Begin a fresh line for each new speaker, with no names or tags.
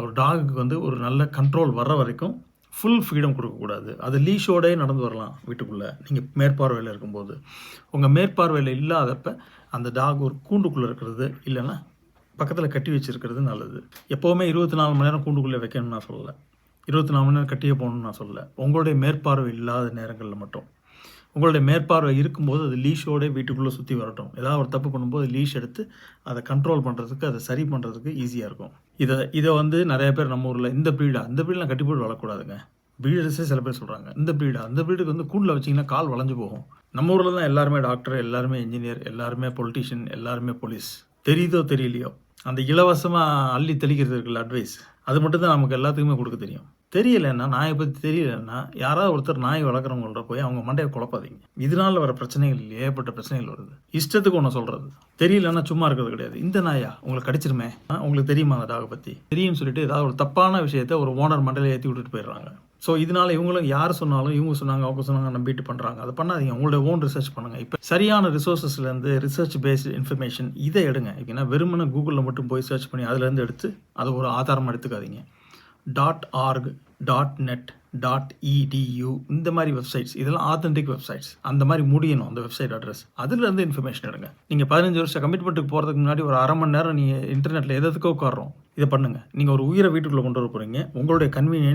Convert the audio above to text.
ஒரு டாகுக்கு வந்து ஒரு நல்ல கண்ட்ரோல் வர்ற வரைக்கும் ஃபுல் ஃப்ரீடம் கொடுக்கக்கூடாது. அது லீஷோடே நடந்து வரலாம் வீட்டுக்குள்ளே, நீங்கள் மேற்பார்வையில் இருக்கும்போது. உங்கள் மேற்பார்வையில் இல்லாதப்ப அந்த டாக் ஒரு கூண்டுக்குள்ளே இருக்கிறது, இல்லைன்னா பக்கத்தில் கட்டி வச்சுருக்கிறது நல்லது. எப்போவுமே 24 மணி நேரம் கூண்டுக்குள்ளே வைக்கணும்னு நான் சொல்லலை, 24 மணி நேரம் கட்டியே போகணும்னு நான் சொல்லலை. உங்களுடைய மேற்பார்வை இல்லாத நேரங்களில் மட்டும், உங்களுடைய மேற்பார்வை இருக்கும்போது அது லீஷோடே வீட்டுக்குள்ளே சுற்றி வரட்டும். ஏதாவது ஒரு தப்பு பண்ணும்போது லீஷ் எடுத்து அதை கண்ட்ரோல் பண்ணுறதுக்கு, அதை சரி பண்ணுறதுக்கு ஈஸியாக இருக்கும். இதை வந்து நிறைய பேர் நம்ம ஊரில் இந்த ப்ரீடெலாம் கட்டி போட்டு வளரக்கூடாதுங்க. ப்ரீடர்ஸே சில பேர் சொல்கிறாங்க, அந்த ப்ரீடுக்கு வந்து கூண்டில் வச்சிங்கன்னா கால் வளைஞ்சு போகும். நம்ம ஊரில் தான் எல்லாருமே டாக்டர், எல்லாருமே இன்ஜினியர், எல்லாருமே பொலிட்டீஷியன், எல்லாருமே போலீஸ். தெரியுதோ தெரியலையோ, அந்த இலவசமாக அள்ளி தெளிக்கிறது இருக்குல்ல அட்வைஸ், அது மட்டும் தான் நமக்கு எல்லாத்துக்குமே கொடுக்க தெரியும். தெரியலைன்னா, நாயை பற்றி தெரியலைன்னா, யாராவது ஒருத்தர் நாய் வளர்க்குறவங்கள்ட்ட போய் அவங்க மண்டையை குழப்பாதீங்க. இதனால் வர பிரச்சனைகள், ஏற்பட்ட பிரச்சனைகள் வருது. இஷ்டத்துக்கு ஒன்று சொல்கிறது, தெரியலன்னா சும்மா இருக்கிறது கிடையாது. இந்த நாயா உங்களுக்கு கடிச்சிருமே, உங்களுக்கு தெரியுமா அந்த டாகை பற்றி? தெரியும்னு சொல்லிட்டு ஏதாவது ஒரு தப்பான விஷயத்த ஒரு ஓனர் மண்டையில் ஏற்றி விட்டுட்டு போயிடுறாங்க. ஸோ இதனால் இவங்களும் யார் சொன்னாலும் இவங்க சொன்னாங்க, அவங்க சொன்னாங்க நம்பிட்டு பண்ணுறாங்க. அதை பண்ணாதீங்க. உங்களோட ஓன் ரிசர்ச் பண்ணுங்கள். இப்போ சரியான ரிசோர்ஸஸ்லேருந்து ரிசர்ச் பேஸ்டு இன்ஃபர்மேஷன் இதை எடுங்க. ஏன்னா வெறுமனே கூகுளில் மட்டும் போய் சர்ச் பண்ணி அதுலேருந்து எடுத்து அதை ஒரு ஆதாரமாக எடுத்துக்காதீங்க. .org, .net, .edu இந்த மாதிரி வெப்சைட்ஸ், இதெல்லாம் ஆத்தென்டிக் வெப்சைட்ஸ். அந்த மாதிரி முடியணும் அந்த வெப்சைட் அட்ரஸ். அதுலேருந்து இன்ஃபர்மேஷன் எடுங்க. நீங்கள் 15 வருஷம் கமிட்மெண்ட்டுக்கு போகிறதுக்கு முன்னாடி ஒரு அரை மணி நேரம் நீங்கள் இன்டர்நெட்டில் எதுக்கோ உட்காரோம், இதை பண்ணுங்கள். நீங்கள் ஒரு உயிரை வீட்டுக்குள்ளே கொண்டு வர போகிறீங்க. உங்களுடைய கன்வீனியன்ஸ்